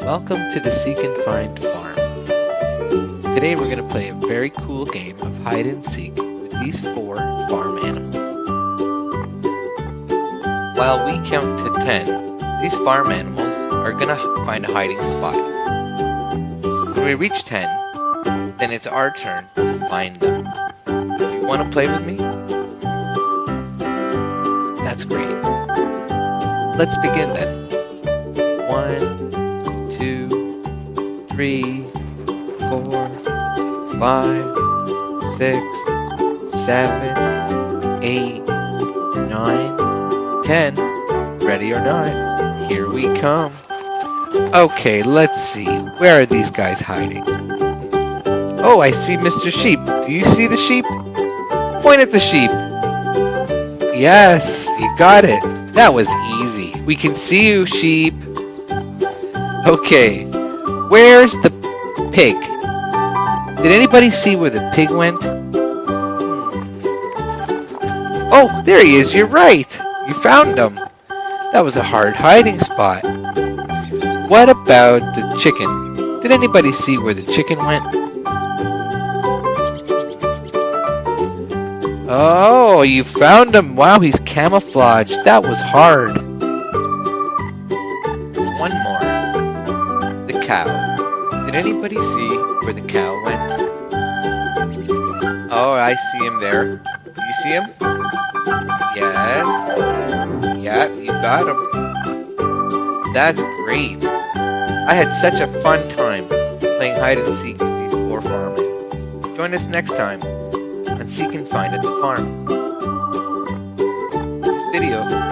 Welcome to the Seek and Find Farm. Today we're going to play a very cool game of hide and seek with these 4 farm animals. While we count to 10, these farm animals are going to find a hiding spot. When we reach 10, then it's our turn to find them. You want to play with me? That's great. Let's begin then. 1, 2, 3, 4, 5, 6, 7, 8, 9, 10. Ready or not, here we come. Okay, let's see. Where are these guys hiding? Oh, I see Mr. Sheep. Do you see the sheep? Point at the sheep. Yes, you got it. That was easy. We can see you, sheep. Okay, where's the pig? Did anybody see where the pig went? Oh, there he is. You're right. You found him. That was a hard hiding spot. What about the chicken? Did anybody see where the chicken went? Oh, you found him. Wow, he's camouflaged. That was hard. One more. The cow. Did anybody see where the cow went? Oh, I see him there. Do you see him? Yes. Yeah, you got him. That's great. I had such a fun time playing hide and seek with these 4 farm animals. Join us next time on Seek and Find at the Farm. This video is